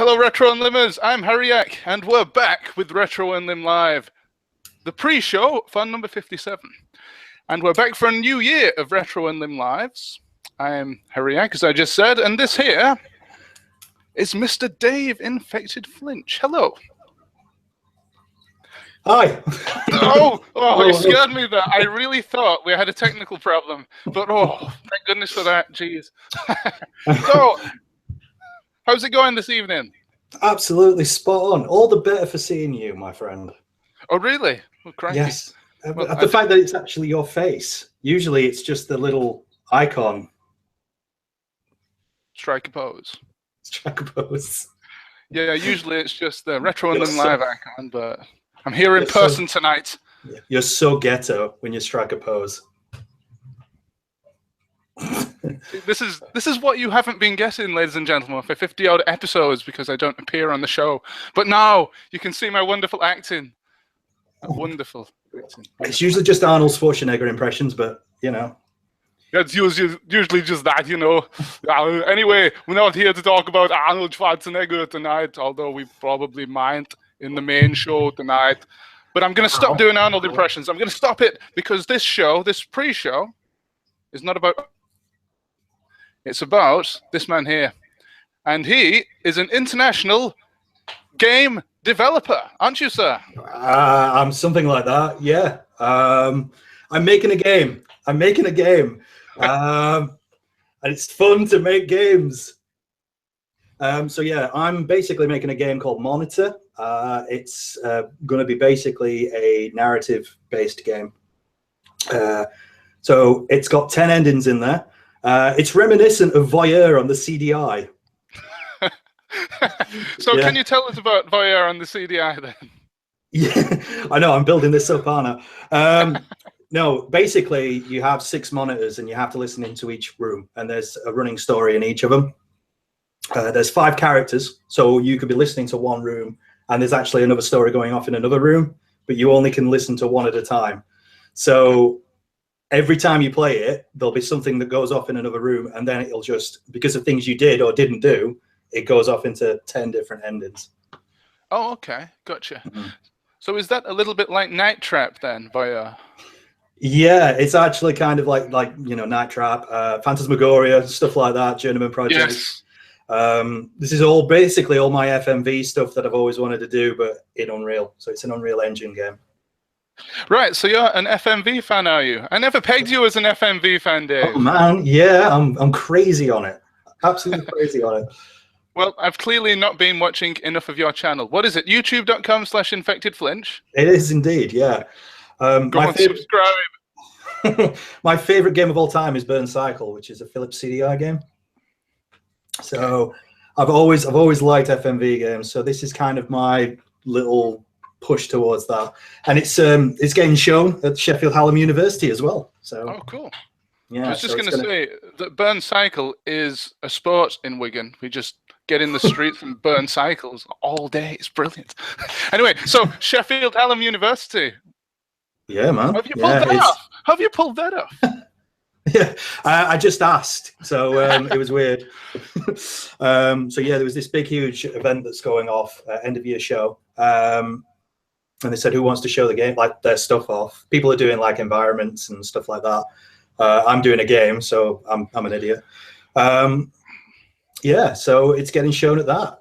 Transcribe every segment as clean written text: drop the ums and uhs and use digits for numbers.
Hello, RetroUnlimers. I'm Harriak, and we're back with RetroUnlim Live, the pre-show for number 57. And we're back for a new year of RetroUnlim Lives. I'm Harriak, as I just said, and this here is Mr. Dave Infected Flinch. Hello. Hi. You scared me there. I really thought we had a technical problem, but thank goodness for that. Jeez. So, how's it going this evening? Absolutely spot on. All the better for seeing you, my friend. Oh, really? Well, crikey. Yes. The fact that it's actually your face. Usually it's just the little icon. Strike a pose. Strike a pose. Yeah, usually it's just the RetroUnlim Live icon, but I'm here in person tonight. You're so ghetto when you strike a pose. This is what you haven't been getting, ladies and gentlemen, for 50-odd episodes because I don't appear on the show. But now you can see my wonderful acting. Wonderful acting. It's usually just Arnold Schwarzenegger impressions, but, you know. It's usually just that, you know. Anyway, we're not here to talk about Arnold Schwarzenegger tonight, although we probably might in the main show tonight. But I'm going to stop doing Arnold impressions. I'm going to stop it because this show, this pre-show, is not about... It's about this man here. And he is an international game developer, aren't you, sir? I'm something like that, yeah. I'm making a game. And it's fun to make games. So yeah, I'm basically making a game called Monitor. It's going to be basically a narrative-based game. So it's got 10 endings in there. It's reminiscent of Voyeur on the CDI. So can you tell us about Voyeur on the CDI then? Yeah, I know, I'm building this up, aren't I? No, basically you have 6 monitors and you have to listen into each room, and there's a running story in each of them. There's 5 characters, so you could be listening to one room and there's actually another story going off in another room, but you only can listen to one at a time. So every time you play it, there'll be something that goes off in another room, and then it'll just, because of things you did or didn't do, it goes off into 10 different endings. Oh, okay. Gotcha. Mm-hmm. So is that a little bit like Night Trap then, Voyeur? Yeah, it's actually kind of like you know, Night Trap, Phantasmagoria, stuff like that, Journeyman Project. Yes. This is all basically all my FMV stuff that I've always wanted to do, but in Unreal. So it's an Unreal Engine game. Right, so you're an FMV fan, are you? I never pegged you as an FMV fan, Dave. Oh man, yeah, I'm crazy on it. Absolutely crazy on it. Well, I've clearly not been watching enough of your channel. What is it? YouTube.com/infectedflinch? It is indeed, yeah. Subscribe. My favorite game of all time is Burn Cycle, which is a Philips CDI game. So I've always liked FMV games. So this is kind of my little push towards that, and it's getting shown at Sheffield Hallam University as well. So cool. Yeah, I was just going to say that Burn Cycle is a sport in Wigan. We just get in the streets and burn cycles all day. It's brilliant. Anyway, so Sheffield Hallam University. Yeah, man. Have you pulled that off? Have you pulled that off? Yeah, I just asked, so it was weird. So yeah, there was this big, huge event that's going off, end of year show. And they said, who wants to show the game, like their stuff off? People are doing like environments and stuff like that. I'm doing a game, so I'm an idiot. Yeah, so it's getting shown at that.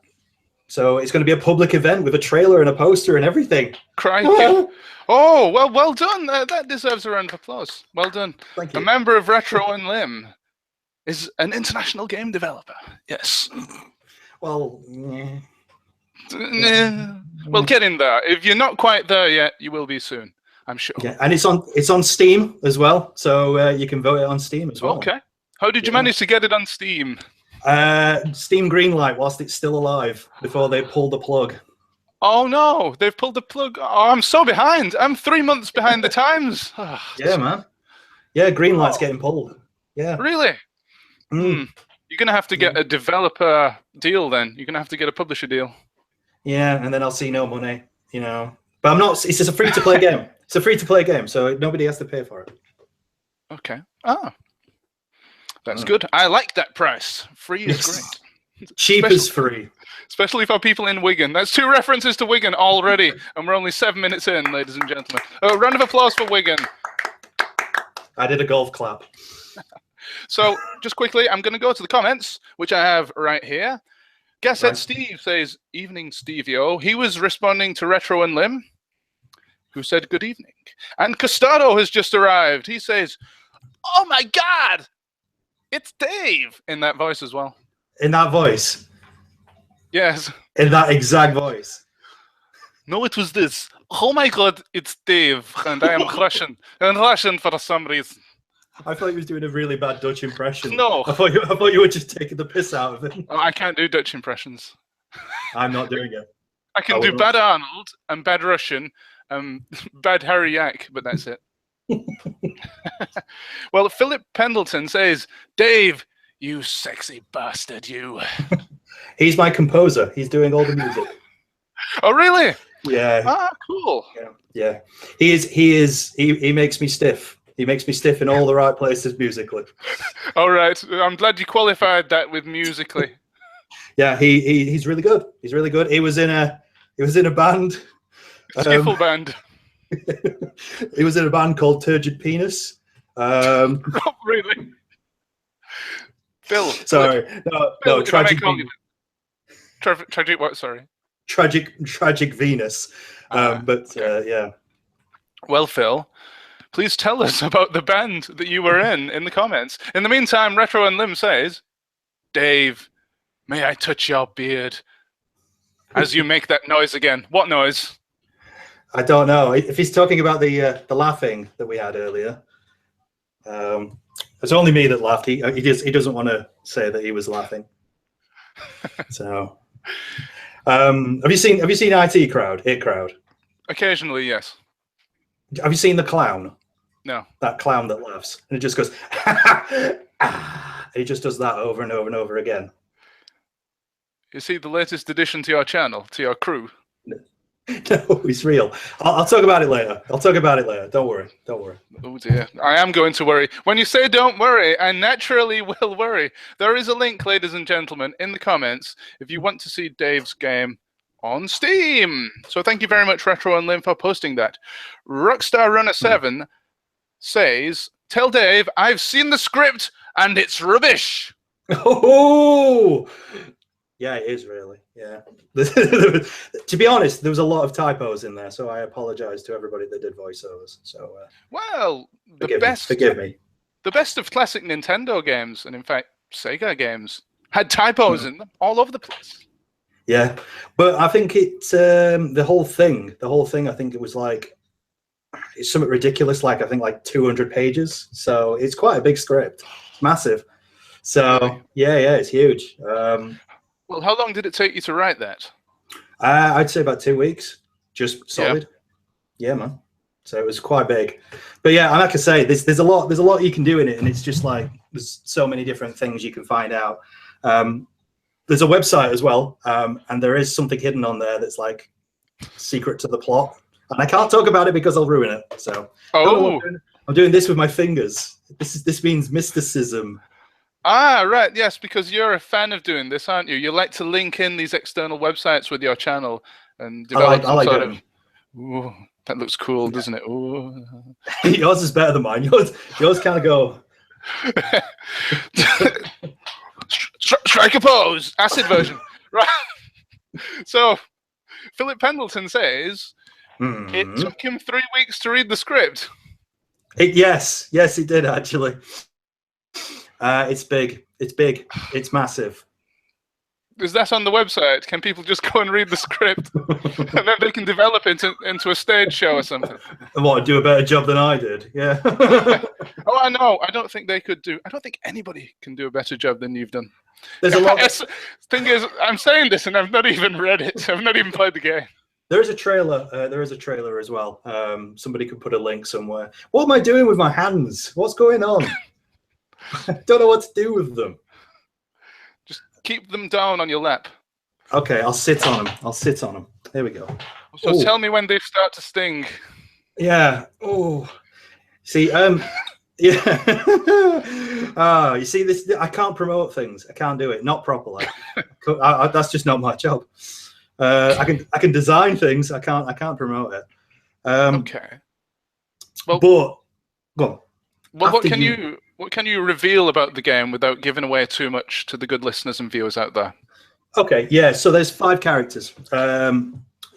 So it's going to be a public event with a trailer and a poster and everything. Crikey. Oh, well done. That deserves a round of applause. Well done. Thank you. A member of RetroUnlim is an international game developer. Yes. Well, We'll get in there. If you're not quite there yet, you will be soon, I'm sure. Yeah, and it's on Steam as well, so you can vote it on Steam as well. Okay. How did you manage to get it on Steam? Steam greenlight whilst it's still alive before they pull the plug. Oh no, they've pulled the plug. Oh, I'm so behind. I'm 3 months behind the times. Yeah, man. Yeah, greenlight's getting pulled. Yeah. Really? Mm. You're going to have to get a developer deal then. You're going to have to get a publisher deal. Yeah, and then I'll see no money, you know. But I'm not, it's just a free-to-play game. It's a free-to-play game, so nobody has to pay for it. Okay. Ah. That's good. I like that price. Free is great. Cheap is free. Especially for people in Wigan. That's 2 references to Wigan already, and we're only 7 minutes in, ladies and gentlemen. A round of applause for Wigan. I did a golf clap. So, just quickly, I'm going to go to the comments, which I have right here. Gashead Right. Steve says, "Evening, Stevie-O." He was responding to RetroUnlim, who said, "Good evening." And Costado has just arrived. He says, "Oh my God, it's Dave," in that voice as well. In that voice? Yes. In that exact voice? No, it was this. "Oh my God, it's Dave, and I am Russian. And Russian for some reason." I thought you was doing a really bad Dutch impression. No. I thought you were just taking the piss out of it. Oh, I can't do Dutch impressions. I'm not doing it. I can do bad Arnold and bad Russian, bad Harry Yak, but that's it. Well, Philip Pendleton says, "Dave, you sexy bastard, you." He's my composer. He's doing all the music. Oh, really? Yeah. Ah, cool. Yeah. He makes me stiff. He makes me stiff in all the right places musically. All right. I'm glad you qualified that with musically. Yeah, he's really good. He's really good. He was in a band. Skiffle band. He was in a band called Turgid Penis. Oh, really? Phil. Sorry. No, Tragic. Tragic what? Sorry. Tragic Venus. Okay. Yeah. Well, Phil, please tell us about the band that you were in the comments. In the meantime, RetroUnlim says, "Dave, may I touch your beard?" As you make that noise again. What noise? I don't know. If he's talking about the laughing that we had earlier, it's only me that laughed. He doesn't want to say that he was laughing. So, have you seen IT Crowd? It Crowd. Occasionally, yes. Have you seen the clown? No. That clown that laughs and it just goes. He just does that over and over and over again. You see the latest addition to your channel, to your crew? No, he's real. I'll talk about it later. Don't worry. Oh dear. I am going to worry. When you say don't worry, I naturally will worry. There is a link, ladies and gentlemen, in the comments if you want to see Dave's game on Steam. So thank you very much, RetroUnlim, for posting that. Rockstar Runner 7 says, "Tell Dave I've seen the script and it's rubbish." Oh! Yeah, it is really. Yeah. To be honest, there was a lot of typos in there, so I apologize to everybody that did voiceovers. So, well, forgive me. The best of classic Nintendo games, and in fact, Sega games, had typos in them all over the place. Yeah, but I think it's the whole thing. I think it was like it's something ridiculous. Like I think like 200 pages. So it's quite a big script. It's massive. So yeah, it's huge. Well, how long did it take you to write that? I'd say about 2 weeks, just solid. Yeah, man. So it was quite big, but yeah, like I say, there's a lot you can do in it, and it's just like there's so many different things you can find out. There's a website as well, and there is something hidden on there that's like secret to the plot, and I can't talk about it because I'll ruin it. So I'm doing this with my fingers. This means mysticism. Ah, right, yes, because you're a fan of doing this, aren't you? You like to link in these external websites with your channel and develop some sort of. Ooh, that looks cool, doesn't it? Ooh. Yours is better than mine. Yours kind of go. Strike a pose, acid version, right? So, Philip Pendleton says it took him 3 weeks to read the script. Yes, it did actually. It's big. It's massive. Is that on the website? Can people just go and read the script and then they can develop it into a stage show or something? And what, do a better job than I did? Yeah. Oh, I know. I don't think anybody can do a better job than you've done. There's a lot. Thing is, I'm saying this and I've not even read it. I've not even played the game. There is a trailer. There is a trailer as well. Somebody could put a link somewhere. What am I doing with my hands? What's going on? I don't know what to do with them. Just keep them down on your lap. Okay, I'll sit on them. There we go. So Tell me when they start to sting. Yeah. Oh. See, Yeah. You see this? I can't promote things. I can't do it. Not properly. That's just not my job. I can design things. I can't promote it. Okay. Well, but well, what can you reveal about the game without giving away too much to the good listeners and viewers out there? Okay, yeah. So there's 5 characters.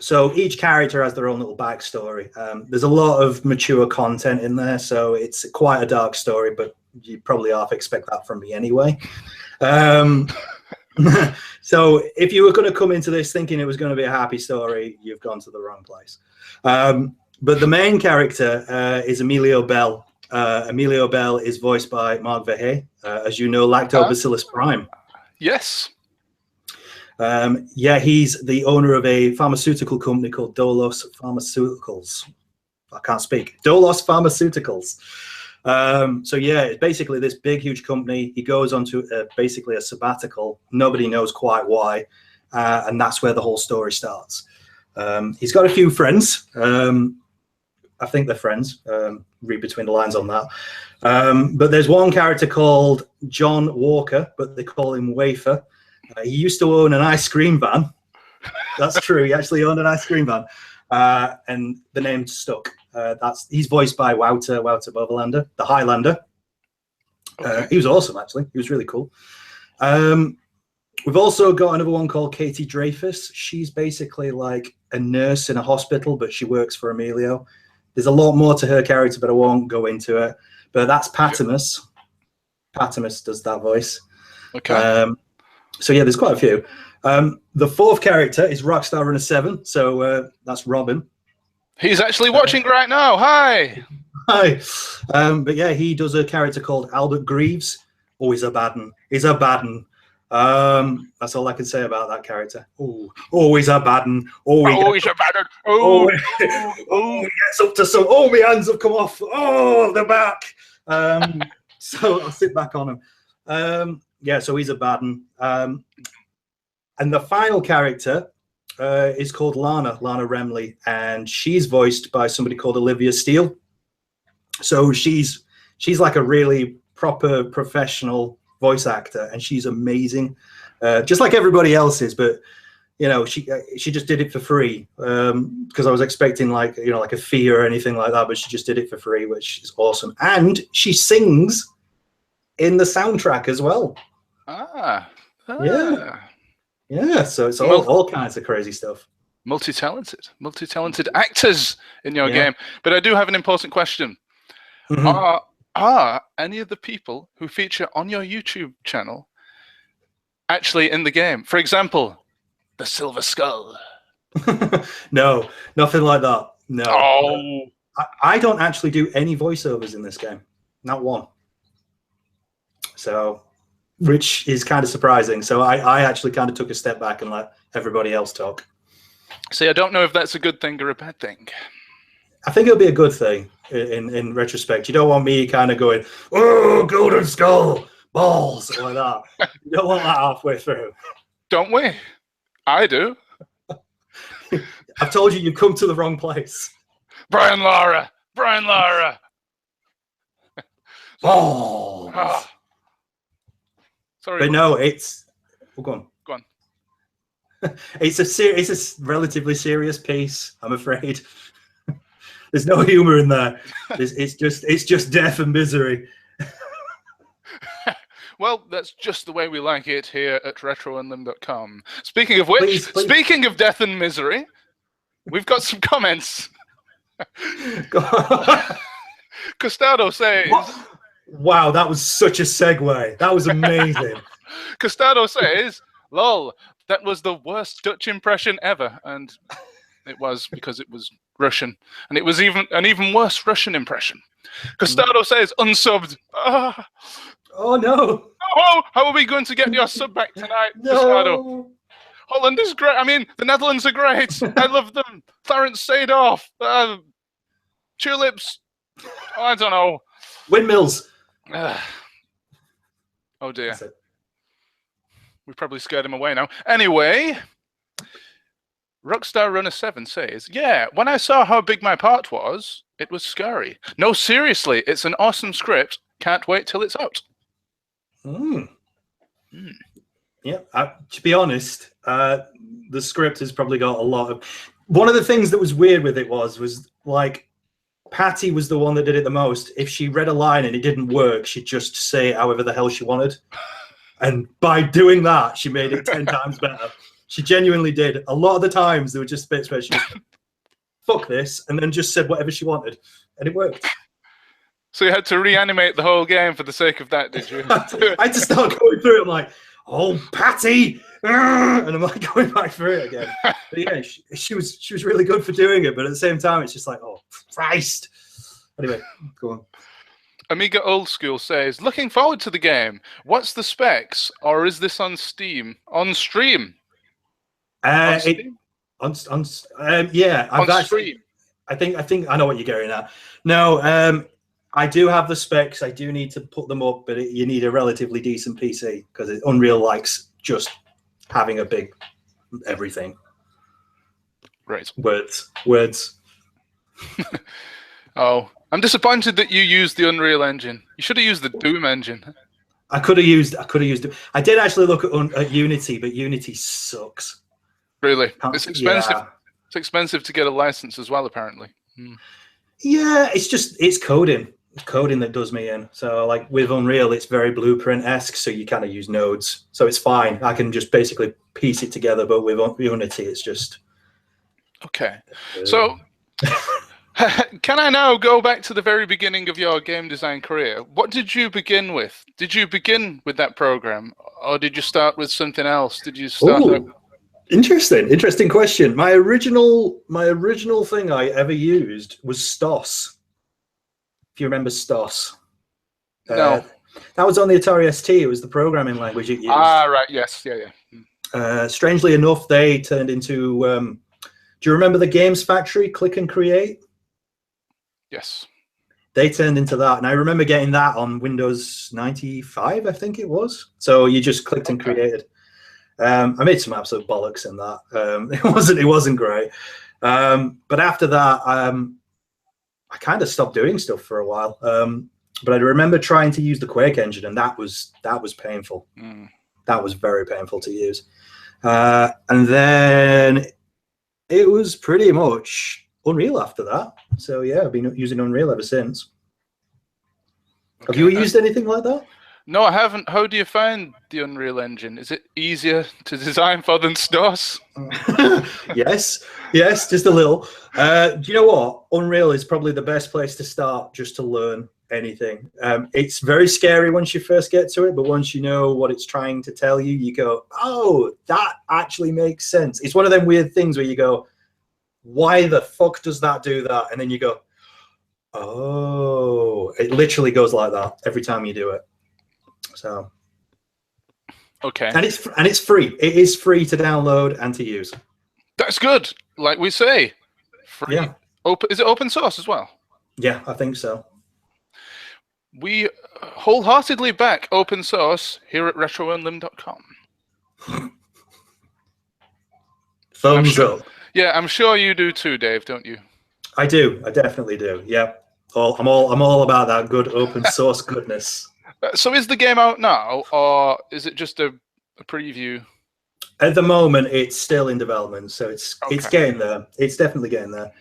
So each character has their own little backstory. There's a lot of mature content in there, so it's quite a dark story, but you probably half expect that from me anyway. So if you were going to come into this thinking it was going to be a happy story, you've gone to the wrong place. But the main character is Emilio Bell. Emilio Bell is voiced by Mark Verhey, as you know, Lactobacillus Prime. Yes. Yeah, he's the owner of a pharmaceutical company called Dolos Pharmaceuticals. I can't speak. Dolos Pharmaceuticals. So yeah, it's basically this big, huge company. He goes on to basically a sabbatical. Nobody knows quite why. And that's where the whole story starts. He's got a few friends. I think they're friends. Read between the lines on that. But there's one character called John Walker, but they call him Wafer. He used to own an ice cream van. That's true. He actually owned an ice cream van. And the name stuck. He's voiced by Wouter Boverlander, the Highlander. He was awesome, actually. He was really cool. We've also got another one called Katie Dreyfus. She's basically like a nurse in a hospital, but she works for Emilio. There's a lot more to her character, but I won't go into it. But that's Patimus. Patimus does that voice. Okay. So yeah, there's quite a few. The 4th character is Rockstar Runner 7. So that's Robin. He's actually watching right now. Hi. Hi. But yeah, he does a character called Albert Greaves. Oh, he's a bad one. He's a bad one. That's all I can say about that character. Oh, he's a bad one. He's a bad one. He gets up to some. Oh, my hands have come off. Oh, they're back. So I'll sit back on him. Yeah, so he's a bad one. And the final character is called Lana Remley, and she's voiced by somebody called Olivia Steele. So she's like a really proper professional voice actor, and she's amazing, just like everybody else is. But you know, she just did it for free because I was expecting like a fee or anything like that, but she just did it for free, which is awesome. And she sings in the soundtrack as well. Yeah. So it's all kinds of crazy stuff. Multi-talented actors in your game. But I do have an important question. Mm-hmm. Are any of the people who feature on your YouTube channel actually in the game? For example, the Silver Skull. No, nothing like that. No. Oh. I don't actually do any voiceovers in this game. Not one. So, which is kind of surprising. So I actually kind of took a step back and let everybody else talk. See, I don't know if that's a good thing or a bad thing. I think it'll be a good thing in retrospect. You don't want me kind of going, oh, Golden Skull, balls, like that. You don't want that halfway through. Don't we? I do. I've told you, you've come to the wrong place. Brian Lara. Balls. Oh. Sorry. But no, it's... Oh, go on. Go on. It's a relatively serious piece, I'm afraid. There's no humor in there. It's just death and misery. Well, that's just the way we like it here at RetroUnlim.com. Speaking of which, speaking of death and misery, we've got some comments. Costado says... What? Wow, that was such a segue. That was amazing. Costado says, lol, that was the worst Dutch impression ever. And it was, because it was Russian. And it was an even worse Russian impression. Costado says, unsubbed. Oh, no. Oh, how are we going to get your sub back tonight, Costado? Holland is great. I mean, the Netherlands are great. I love them. Clarence Seedorf. Tulips. Oh, I don't know. Windmills. Oh, dear. We probably scared him away now. Anyway, Rockstar Runner 7 says, yeah, when I saw how big my part was, It was scary. No, seriously, it's an awesome script. Can't wait till it's out. Yeah, to be honest, the script has probably got a lot of. One of the things that was weird with it was like Patty was the one that did it the most. If she read a line and it didn't work, she'd just say it however the hell she wanted. And by doing that, she made it 10 times better. She genuinely did. A lot of the times there were just bits where she just, fuck this, and then just said whatever she wanted. And it worked. So you had to reanimate the whole game for the sake of that, did you? I had to start going through it. I'm like, oh, Patty! And I'm like going back through it again. But yeah, she was really good for doing it, but at the same time, it's just like, oh, Christ. Anyway, go on. Amiga Old School says, looking forward to the game. What's the specs? Or is this on Steam? On stream? On Steam? Yeah, on stream. I think I know what you're getting at. No, I do have the specs. I do need to put them up, but you need a relatively decent PC because Unreal likes just having a big everything. Right. Words. Oh, I'm disappointed that you used the Unreal Engine. You should have used the Doom engine. I could have used it. I did actually look at Unity, but Unity sucks. Really? It's expensive. Yeah. It's expensive to get a license as well, apparently. Yeah, it's coding. It's coding that does me in. So like with Unreal, it's very blueprint-esque, so you kind of use nodes. So it's fine. I can just basically piece it together, but with Unity, it's just... Okay. So can I now go back to the very beginning of your game design career? What did you begin with? Did you begin with that program, or did you start with something else? Did you start... Interesting question. My original thing I ever used was STOS. If you remember STOS. No. That was on the Atari ST. It was the programming language it used. Ah, right. Yes. Yeah. Strangely enough, they turned into... do you remember the Games Factory, Click and Create? Yes. They turned into that. And I remember getting that on Windows 95, I think it was. So you just clicked and created. I made some absolute bollocks in that. It wasn't great. But after that, I kind of stopped doing stuff for a while. But I remember trying to use the Quake engine, and that was painful. That was very painful to use. And then it was pretty much Unreal after that. So yeah, I've been using Unreal ever since. Okay. Have you used anything like that? No, I haven't. How do you find the Unreal Engine? Is it easier to design for than STOS? Yes, just a little. Do you know what? Unreal is probably the best place to start just to learn anything. It's very scary once you first get to it, but once you know what it's trying to tell you, you go, oh, that actually makes sense. It's one of them weird things where you go, why the fuck does that do that? And then you go, oh, it literally goes like that every time you do it. So, okay, and it's free. It is free to download and to use. That's good. Like we say, free. Yeah. Is it open source as well? Yeah, I think so. We wholeheartedly back open source here at RetroUnlim.com. Thumbs up. Yeah, I'm sure you do too, Dave, don't you? I do. I definitely do. Yeah. I'm all about that good open source goodness. So is the game out now, or is it just a preview? At the moment, it's still in development, so it's getting there. It's definitely getting there.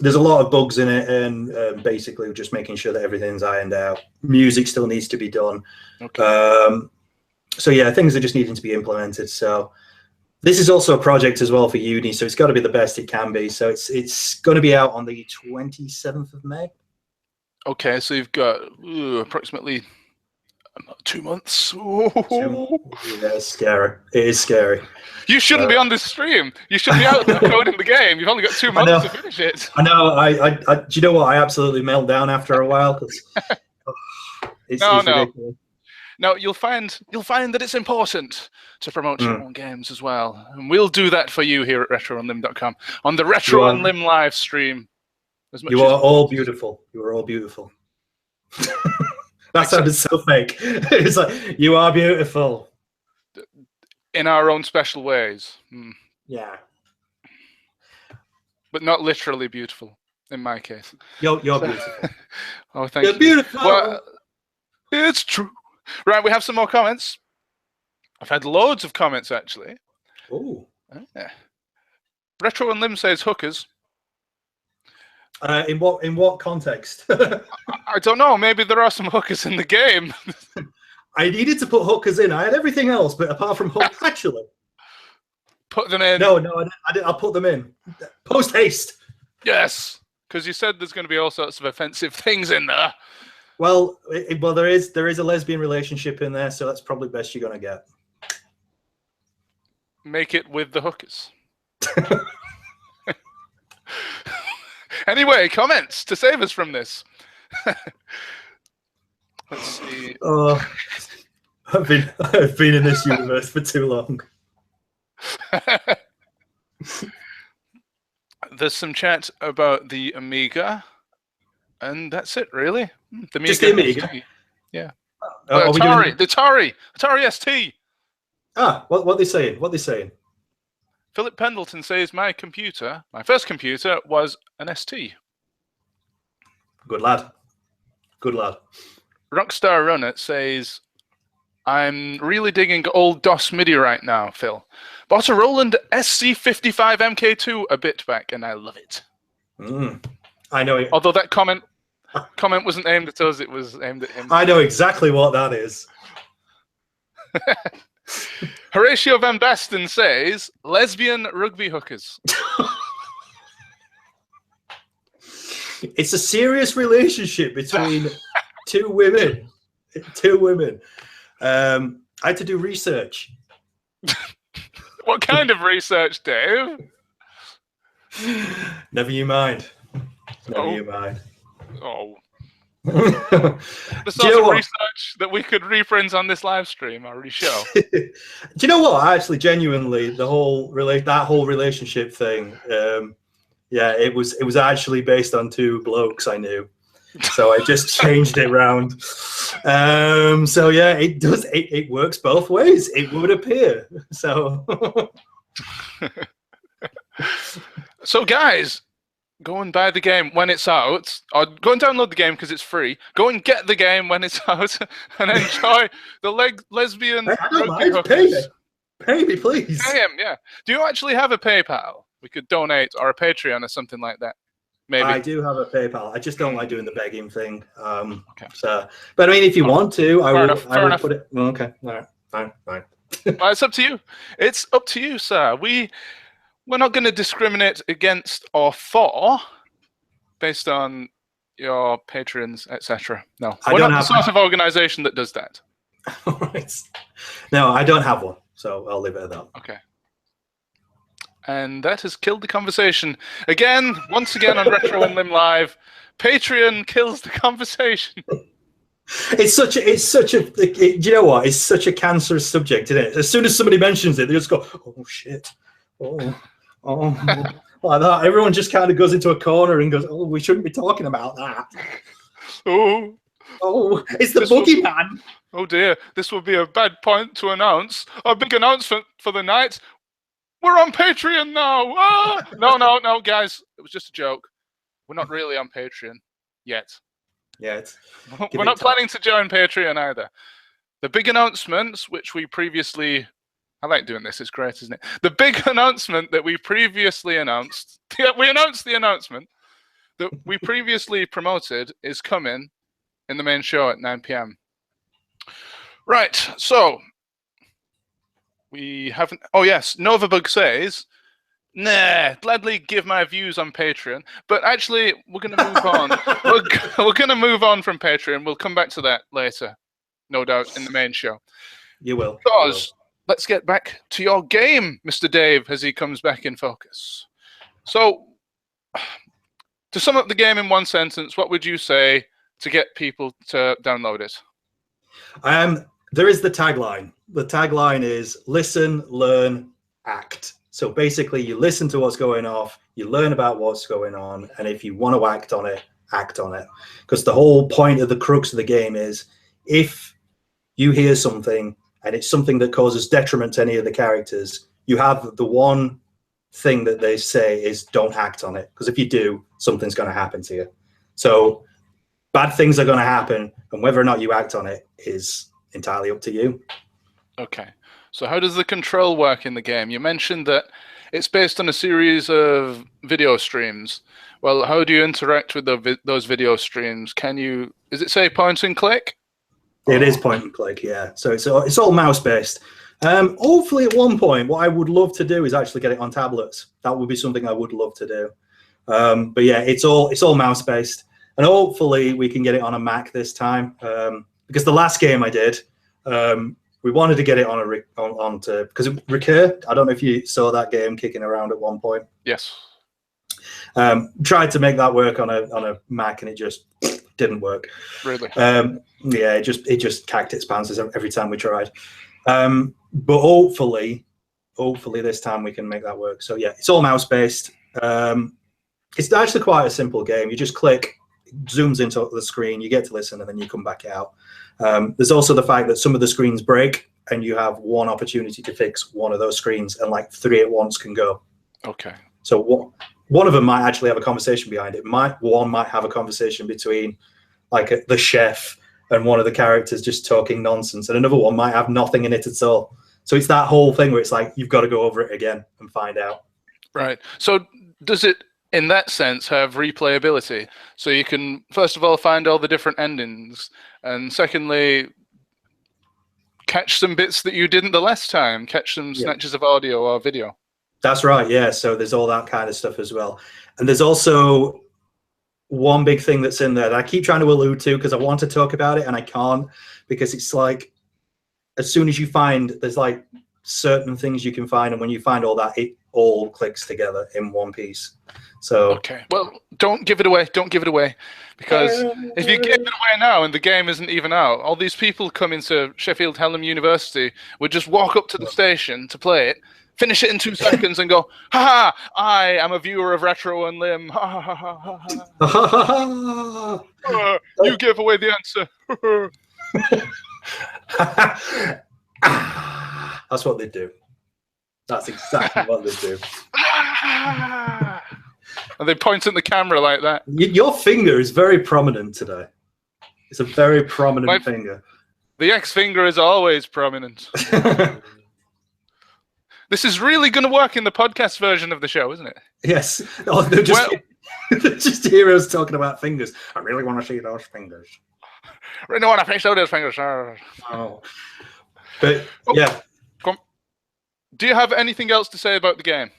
There's a lot of bugs in it, and basically just making sure that everything's ironed out. Music still needs to be done. Okay. So yeah, things are just needing to be implemented. So this is also a project as well for uni, so it's got to be the best it can be. So it's going to be out on the 27th of May. Okay, so you've got approximately 2 months. Yeah, it's scary. It is scary. You shouldn't be on this stream. You should be out there coding the game. You've only got 2 months to finish it. I know. I do you know what? I absolutely melt down after a while because it's ridiculous. No, you'll find that it's important to promote your own games as well, and we'll do that for you here at RetroUnlim.com on the RetroUnlim live stream. You are all beautiful. You are all beautiful. That sounded so fake. It's like, you are beautiful. In our own special ways. Yeah. But not literally beautiful. in my case. You're beautiful. Oh, thank You're you. beautiful. Well, it's true. Right, we have some more comments. I've had loads of comments, actually. Oh. RetroUnlim says hookers. In what context? I don't know. Maybe there are some hookers in the game. I needed to put hookers in. I had everything else, but apart from hook, actually. Put them in. No, I'll put them in. Post haste. Yes, because you said there's going to be all sorts of offensive things in there. Well, there is a lesbian relationship in there, so that's probably best you're gonna get. Make it with the hookers. Anyway, comments to save us from this. Let's see. Oh, I've been in this universe for too long. There's some chat about the Amiga, and that's it, really. The Amiga. Just the Amiga? Yeah. Atari, the Atari ST. Ah, what are they saying? What are they saying? Philip Pendleton says my first computer was an ST. Good lad. Good lad. Rockstar Runner says, I'm really digging old DOS MIDI right now, Phil. Bought a Roland SC55 MK2 a bit back, and I love it. I know it. Although that comment wasn't aimed at us, it was aimed at him. I know exactly what that is. Horatio Van Basten says, lesbian rugby hookers. It's a serious relationship between two women. I had to do research. What kind of research, Dave? Never you mind. Never you mind. Oh. The sort of research that we could reprint on this live stream or show. Do you know what? Actually, genuinely, that whole relationship thing. Yeah, it was actually based on two blokes I knew, so I just changed it round. So yeah, it works both ways. It would appear so. So guys, go and buy the game when it's out, or go and download the game because it's free. Go and get the game when it's out and enjoy the lesbian. I don't mind. Pay me, please. Pay him, yeah. Do you actually have a PayPal? We could donate, or a Patreon or something like that. Maybe. I do have a PayPal. I just don't like doing the begging thing. Okay. So, but I mean, if you want to, I will put it. Okay. All right. Fine. Well, it's up to you. It's up to you, sir. We're not going to discriminate against or for based on your patrons, etc. No, we're not the sort of organization that does that. All right. No, I don't have one, so I'll leave it at that. Okay. And that has killed the conversation. Once again on RetroUnlim Live, Patreon kills the conversation. It's such a you know what? It's such a cancerous subject, isn't it? As soon as somebody mentions it, they just go, oh shit. Oh, like that. Everyone just kind of goes into a corner and goes, oh, we shouldn't be talking about that. Oh, it's the boogeyman. Oh dear, this will be a bad point to announce. A big announcement for the night. We're on Patreon now. Ah! No, guys. It was just a joke. We're not really on Patreon yet. We're not planning to join Patreon either. The big announcements, which we previously... I like doing this. It's great, isn't it? The big announcement that we previously announced... we announced the announcement that we previously promoted is coming in the main show at 9 p.m. Right, so... We haven't... Oh, yes. Novabug says, nah, gladly give my views on Patreon. But actually, we're going to move on. We're going to move on from Patreon. We'll come back to that later, no doubt, in the main show. You will. Because let's get back to your game, Mr. Dave, as he comes back in focus. So, to sum up the game in one sentence, what would you say to get people to download it? There is the tagline. The tagline is listen, learn, act. So basically you listen to what's going off, you learn about what's going on, and if you want to act on it, act on it. Because the whole point of the crux of the game is if you hear something and it's something that causes detriment to any of the characters, you have the one thing that they say is don't act on it, because if you do, something's going to happen to you. So bad things are going to happen, and whether or not you act on it is entirely up to you. Okay. So how does the control work in the game? You mentioned that it's based on a series of video streams. Well, how do you interact with those video streams? Is it say point and click? It is point and click, yeah. So it's all mouse based. Hopefully at one point, what I would love to do is actually get it on tablets. That would be something I would love to do. But yeah, it's all mouse based, and hopefully we can get it on a Mac this time. Because the last game I did, we wanted to get it onto because Recur. I don't know if you saw that game kicking around at one point. Yes. Tried to make that work on a Mac, and it just didn't work. Really? Yeah, it just cacked its panses every time we tried. But hopefully this time we can make that work. So yeah, it's all mouse based. It's actually quite a simple game. You just click, it zooms into the screen, you get to listen, and then you come back out. There's also the fact that some of the screens break, and you have one opportunity to fix one of those screens, and like 3 at once can go. Okay. So one of them might actually have a conversation behind it. One might have a conversation between like the chef and one of the characters just talking nonsense, and another one might have nothing in it at all. So it's that whole thing where it's like you've got to go over it again and find out. Right. So does it, in that sense, have replayability? So you can, first of all, find all the different endings, and secondly, catch some bits that you didn't the last time, catch some snatches of audio or video. That's right, yeah. So there's all that kind of stuff as well. And there's also one big thing that's in there that I keep trying to allude to because I want to talk about it and I can't, because it's like as soon as you find, there's like certain things you can find, and when you find all that, it all clicks together in one piece. So okay, well, don't give it away. Don't give it away, because if you give it away now and the game isn't even out, all these people coming to Sheffield Hallam University would just walk up to the station to play it, finish it in 2 seconds, and go, "Ha ha! I am a viewer of RetroUnlim. Ha ha ha ha ha! You gave away the answer." That's what they do. That's exactly what they do. And they point at the camera like that. Your finger is very prominent today. It's a very prominent finger. The X finger is always prominent. This is really going to work in the podcast version of the show, isn't it? Yes. Oh, they're just heroes talking about fingers. I really want to see those fingers. I really want to face out those fingers. Oh. But yeah. Do you have anything else to say about the game?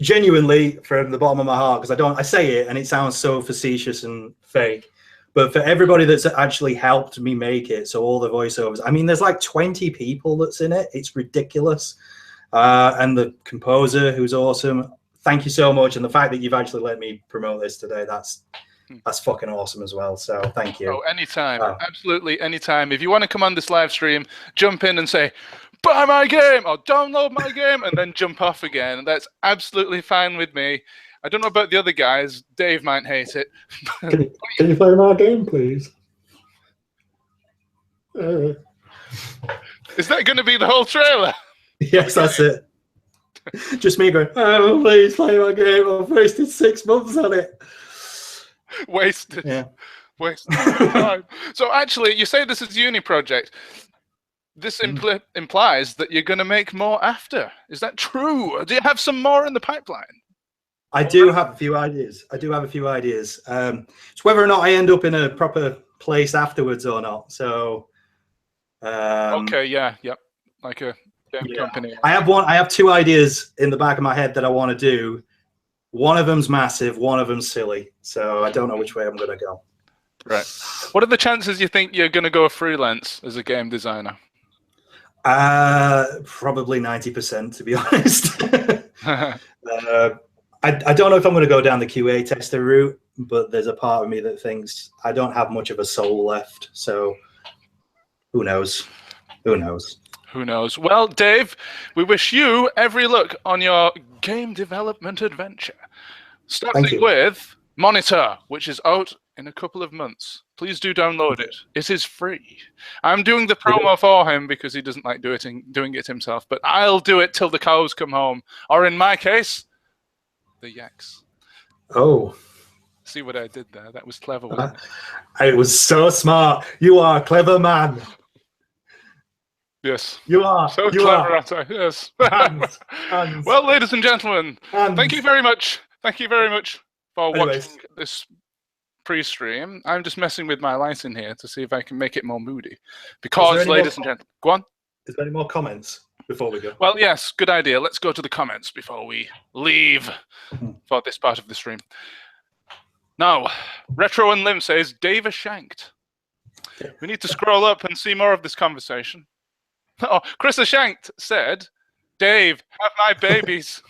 Genuinely, from the bottom of my heart, because I say it and it sounds so facetious and fake, but for everybody that's actually helped me make it, so all the voiceovers, I mean, there's like 20 people that's in it. It's ridiculous. And the composer, who's awesome. Thank you so much. And the fact that you've actually let me promote this today, that's fucking awesome as well. So thank you. Oh, anytime. Absolutely anytime. If you want to come on this live stream, jump in and say, "Buy my game," or "Download my game," and then jump off again. And that's absolutely fine with me. I don't know about the other guys. Dave might hate it. Can you play my game, please? Is that going to be the whole trailer? Yes, that's it. Just me going, "Oh, please play my game. I've wasted 6 months on it." Wasted. Yeah. Wasted time. So actually, you say this is a uni project. This implies that you're going to make more after. Is that true? Do you have some more in the pipeline? I do have a few ideas. It's whether or not I end up in a proper place afterwards or not. So. Okay. Yeah. Yep. Like a game company. I have 2 ideas in the back of my head that I want to do. One of them's massive. One of them's silly. So I don't know which way I'm going to go. Right. What are the chances you think you're going to go freelance as a game designer? Probably 90%, to be honest. I don't know if I'm going to go down the QA tester route, but there's a part of me that thinks I don't have much of a soul left. So who knows? Who knows? Who knows? Well, Dave, we wish you every luck on your game development adventure. Starting with Monitor, which is out in a couple of months. Please do download it. It is free. I'm doing the promo for him because he doesn't like doing it himself, but I'll do it till the cows come home. Or in my case, the yaks. Oh. See what I did there? That was clever, wasn't it? It was so smart. You are a clever man. Yes. You are. So you clever, are. aren't I? Yes. Hands. Well, ladies and gentlemen, Hands. thank you very much. Thank you very much for Anyways. watching this pre-stream. I'm just messing with my lighting here to see if I can make it more moody. Because, ladies and gentlemen, go on. Is there any more comments before we go? Well, yes, good idea. Let's go to the comments before we leave for this part of the stream. Now, RetroUnlim says, Dave is shanked. We need to scroll up and see more of this conversation. Oh, Chris Shanked said, Dave, have my babies.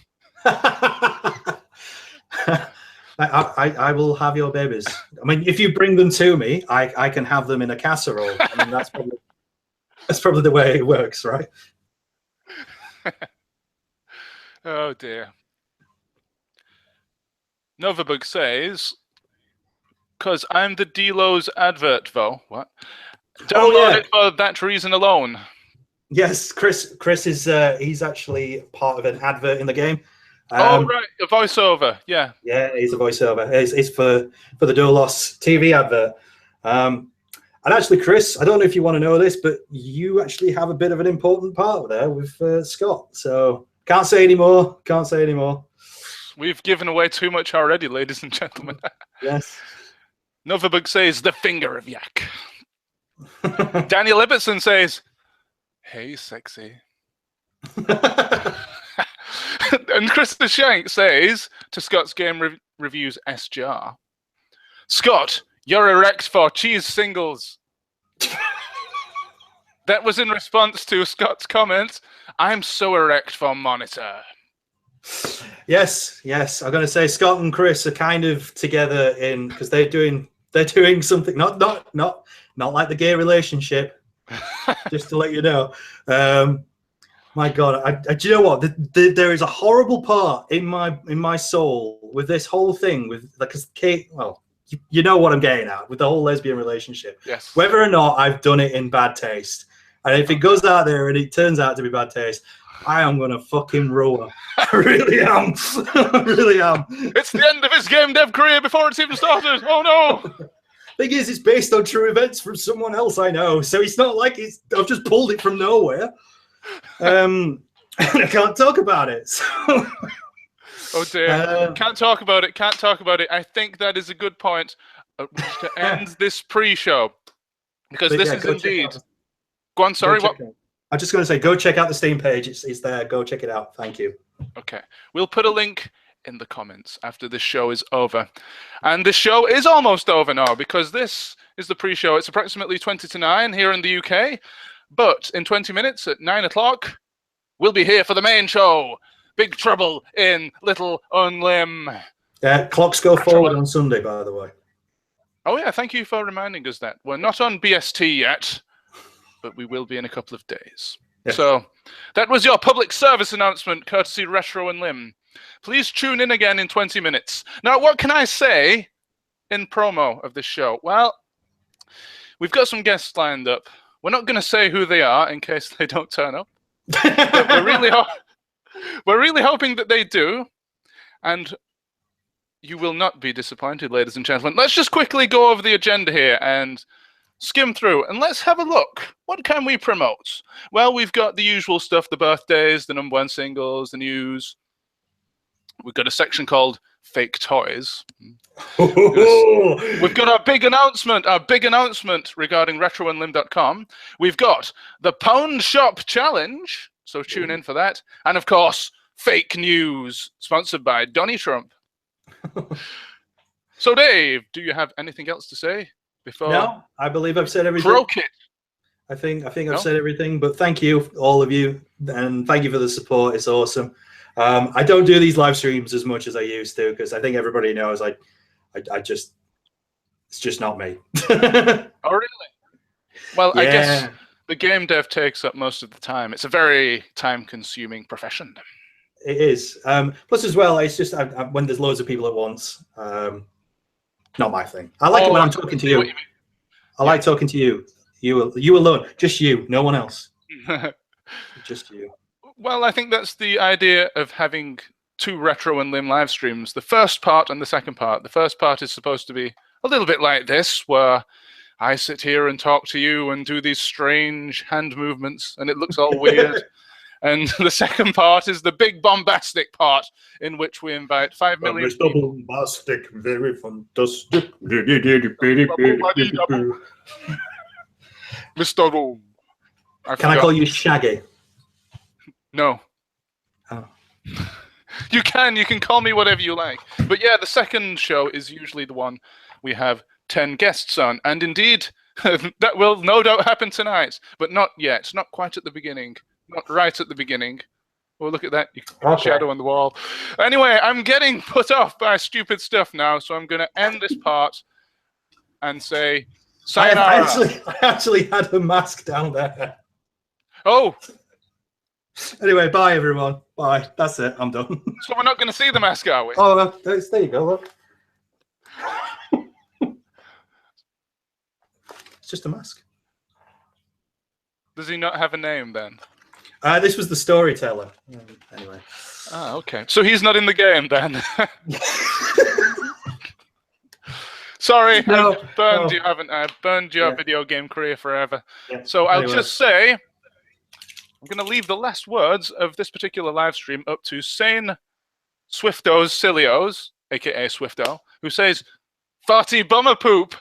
I will have your babies. I mean, if you bring them to me, I can have them in a casserole. I mean, that's probably the way it works, right? Oh dear. Novabug says, because I'm the Delo's advert, though. What? Download it for that reason alone. Yes, Chris is he's actually part of an advert in the game. Oh right, a voiceover. Yeah. Yeah, he's a voiceover. It's for the Dolos TV advert. And actually, Chris, I don't know if you want to know this, but you actually have a bit of an important part there with Scott. So can't say anymore. Can't say anymore. We've given away too much already, ladies and gentlemen. Yes. Novabug says the finger of yak. Daniel Ibbotson says, "Hey, sexy." And Krista Shank says to Scott's Game Reviews SJR, Scott, you're erect for cheese singles. That was in response to Scott's comment, I'm so erect for monitor. Yes. I'm going to say Scott and Chris are kind of together in because they're doing something not like the gay relationship. Just to let you know. My God, do you know what? There is a horrible part in my soul with this whole thing with because Kate. Well, you know what I'm getting at with the whole lesbian relationship. Yes. Whether or not I've done it in bad taste, and if it goes out there and it turns out to be bad taste, I am gonna fucking roar. I really am. I really am. It's the end of his game dev career before it's even started. Oh no. Thing is, it's based on true events from someone else I know, so it's not like I've just pulled it from nowhere. And I can't talk about it. So. Oh dear! Can't talk about it. Can't talk about it. I think that is a good point at which to end this pre-show because this is indeed. Go on. Sorry. What? I'm just going to say, go check out the Steam page. It's there. Go check it out. Thank you. Okay, we'll put a link in the comments after this show is over, and this show is almost over now because this is the pre-show. It's approximately 20 to 9 here in the UK. But in 20 minutes at 9 o'clock, we'll be here for the main show. Big Trouble in RetroUnlim. Yeah, clocks go forward on Sunday, by the way. Oh, yeah, thank you for reminding us that. We're not on BST yet, but we will be in a couple of days. Yeah. So that was your public service announcement, courtesy RetroUnlim. Please tune in again in 20 minutes. Now, what can I say in promo of this show? Well, we've got some guests lined up. We're not going to say who they are in case they don't turn up. But we're really hoping that they do. And you will not be disappointed, ladies and gentlemen. Let's just quickly go over the agenda here and skim through. And let's have a look. What can we promote? Well, we've got the usual stuff, the birthdays, the #1 singles, the news. We've got a section called Fake Toys. We've got our big announcement regarding RetroUnlim.com. We've got the Pound Shop Challenge, so tune in for that. And of course, Fake News, sponsored by Donnie Trump. So Dave, do you have anything else to say before? No, I believe I've said everything. Croak it. I think I've said everything, but thank you, all of you, and thank you for the support. It's awesome. I don't do these live streams as much as I used to because I think everybody knows it's just not me. Oh, really? Well, yeah. I guess the game dev takes up most of the time. It's a very time-consuming profession. It is. Plus, as well, it's just when there's loads of people at once. Not my thing. I like it when I'm talking to you. I like talking to you. You alone. Just you. No one else. Just you. Well, I think that's the idea of having 2 Retro and Lim live streams. The first part and the second part. The first part is supposed to be a little bit like this, where I sit here and talk to you and do these strange hand movements, and it looks all weird. And the second part is the big bombastic part, in which we invite 5 million Mr. people. Bombastic, very fantastic. Mr. Rome. Can I call you Shaggy? No. Oh. You can call me whatever you like. But yeah, the second show is usually the one we have 10 guests on. And indeed, that will no doubt happen tonight. But not yet. Not quite at the beginning. Not right at the beginning. Oh, look at that. Shadow on the wall. Anyway, I'm getting put off by stupid stuff now. So I'm going to end this part and say, sayonara. I actually had a mask down there. Oh. Anyway, bye everyone. Bye. That's it. I'm done. So we're not going to see the mask, are we? Oh, there you go. Look. It's just a mask. Does he not have a name then? This was the storyteller. Anyway. Ah, okay. So he's not in the game then. Sorry, No, I've burned no. you, haven't I? I've burned your video game career forever. Yeah. So I'll Anyway. just say, I'm going to leave the last words of this particular live stream up to Sane Swiftos Silios, aka Swifto, who says, "Farty bummer poop."